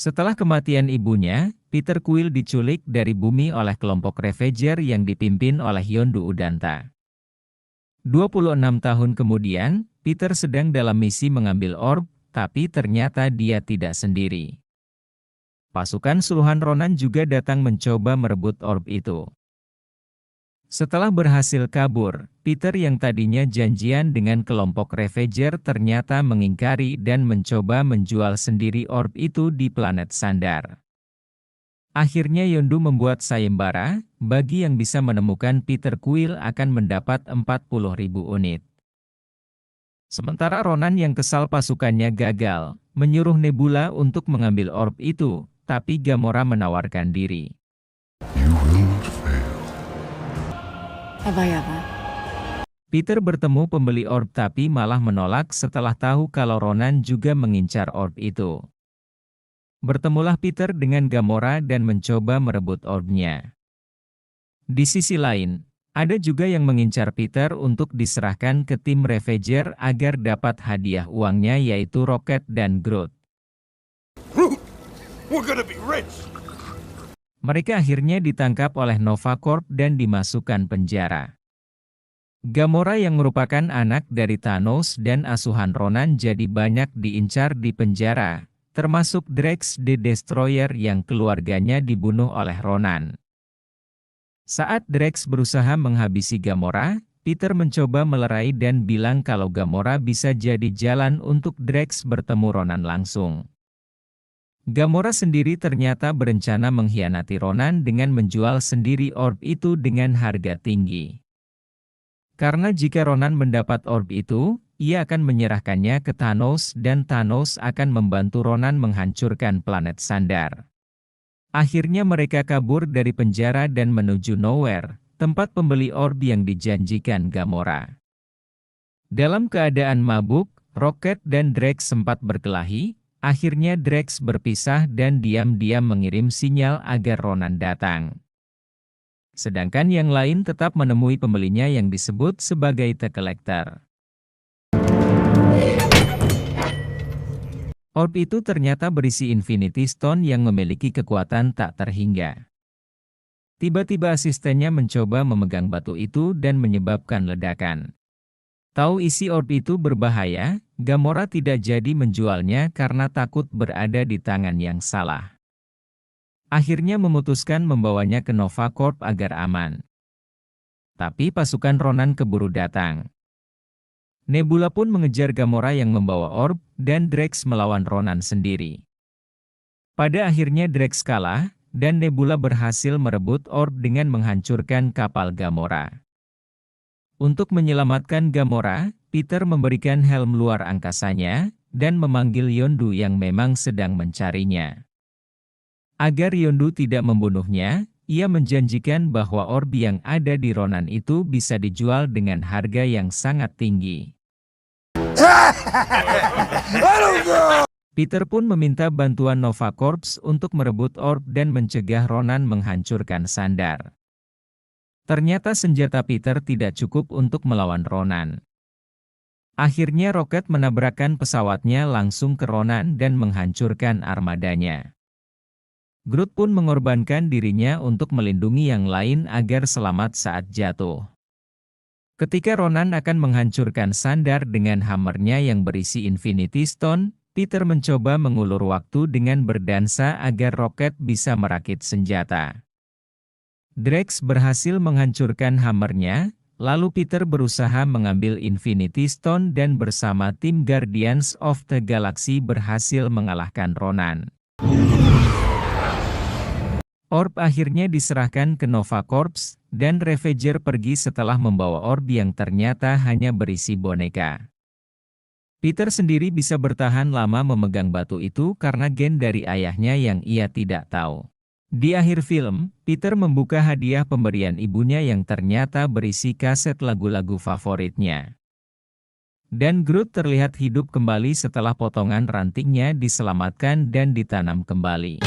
Setelah kematian ibunya, Peter Quill diculik dari bumi oleh kelompok Ravager yang dipimpin oleh Yondu Udanta. 26 tahun kemudian, Peter sedang dalam misi mengambil orb, tapi ternyata dia tidak sendiri. Pasukan Suluhan Ronan juga datang mencoba merebut orb itu. Setelah berhasil kabur, Peter yang tadinya janjian dengan kelompok Ravager ternyata mengingkari dan mencoba menjual sendiri orb itu di planet Sandar. Akhirnya Yondu membuat sayembara, bagi yang bisa menemukan Peter Quill akan mendapat 40.000 unit. Sementara Ronan yang kesal pasukannya gagal, menyuruh Nebula untuk mengambil orb itu, tapi Gamora menawarkan diri. You will fail. Have I ever? Peter bertemu pembeli orb tapi malah menolak setelah tahu kalau Ronan juga mengincar orb itu. Bertemulah Peter dengan Gamora dan mencoba merebut orbnya. Di sisi lain, ada juga yang mengincar Peter untuk diserahkan ke tim Ravager agar dapat hadiah uangnya yaitu Rocket dan Groot. We're gonna be rich. Mereka akhirnya ditangkap oleh Nova Corp dan dimasukkan penjara. Gamora yang merupakan anak dari Thanos dan asuhan Ronan jadi banyak diincar di penjara, termasuk Drax the Destroyer yang keluarganya dibunuh oleh Ronan. Saat Drax berusaha menghabisi Gamora, Peter mencoba melerai dan bilang kalau Gamora bisa jadi jalan untuk Drax bertemu Ronan langsung. Gamora sendiri ternyata berencana mengkhianati Ronan dengan menjual sendiri orb itu dengan harga tinggi. Karena jika Ronan mendapat orb itu, ia akan menyerahkannya ke Thanos dan Thanos akan membantu Ronan menghancurkan planet Sandar. Akhirnya mereka kabur dari penjara dan menuju Nowhere, tempat pembeli orb yang dijanjikan Gamora. Dalam keadaan mabuk, Rocket dan Drax sempat berkelahi, akhirnya Drax berpisah dan diam-diam mengirim sinyal agar Ronan datang. Sedangkan yang lain tetap menemui pembelinya yang disebut sebagai The Collector. Orb itu ternyata berisi Infinity Stone yang memiliki kekuatan tak terhingga. Tiba-tiba asistennya mencoba memegang batu itu dan menyebabkan ledakan. Tahu isi orb itu berbahaya, Gamora tidak jadi menjualnya karena takut berada di tangan yang salah. Akhirnya memutuskan membawanya ke Nova Corp agar aman. Tapi pasukan Ronan keburu datang. Nebula pun mengejar Gamora yang membawa orb, dan Drax melawan Ronan sendiri. Pada akhirnya Drax kalah, dan Nebula berhasil merebut orb dengan menghancurkan kapal Gamora. Untuk menyelamatkan Gamora, Peter memberikan helm luar angkasanya, dan memanggil Yondu yang memang sedang mencarinya. Agar Yondu tidak membunuhnya, ia menjanjikan bahwa orb yang ada di Ronan itu bisa dijual dengan harga yang sangat tinggi. Peter pun meminta bantuan Nova Corps untuk merebut orb dan mencegah Ronan menghancurkan Sandar. Ternyata senjata Peter tidak cukup untuk melawan Ronan. Akhirnya Rocket menabrakkan pesawatnya langsung ke Ronan dan menghancurkan armadanya. Groot pun mengorbankan dirinya untuk melindungi yang lain agar selamat saat jatuh. Ketika Ronan akan menghancurkan Sandar dengan hammernya yang berisi Infinity Stone, Peter mencoba mengulur waktu dengan berdansa agar Rocket bisa merakit senjata. Drax berhasil menghancurkan hammernya, lalu Peter berusaha mengambil Infinity Stone dan bersama tim Guardians of the Galaxy berhasil mengalahkan Ronan. Orb akhirnya diserahkan ke Nova Corps, dan Ravager pergi setelah membawa orb yang ternyata hanya berisi boneka. Peter sendiri bisa bertahan lama memegang batu itu karena gen dari ayahnya yang ia tidak tahu. Di akhir film, Peter membuka hadiah pemberian ibunya yang ternyata berisi kaset lagu-lagu favoritnya. Dan Groot terlihat hidup kembali setelah potongan rantingnya diselamatkan dan ditanam kembali.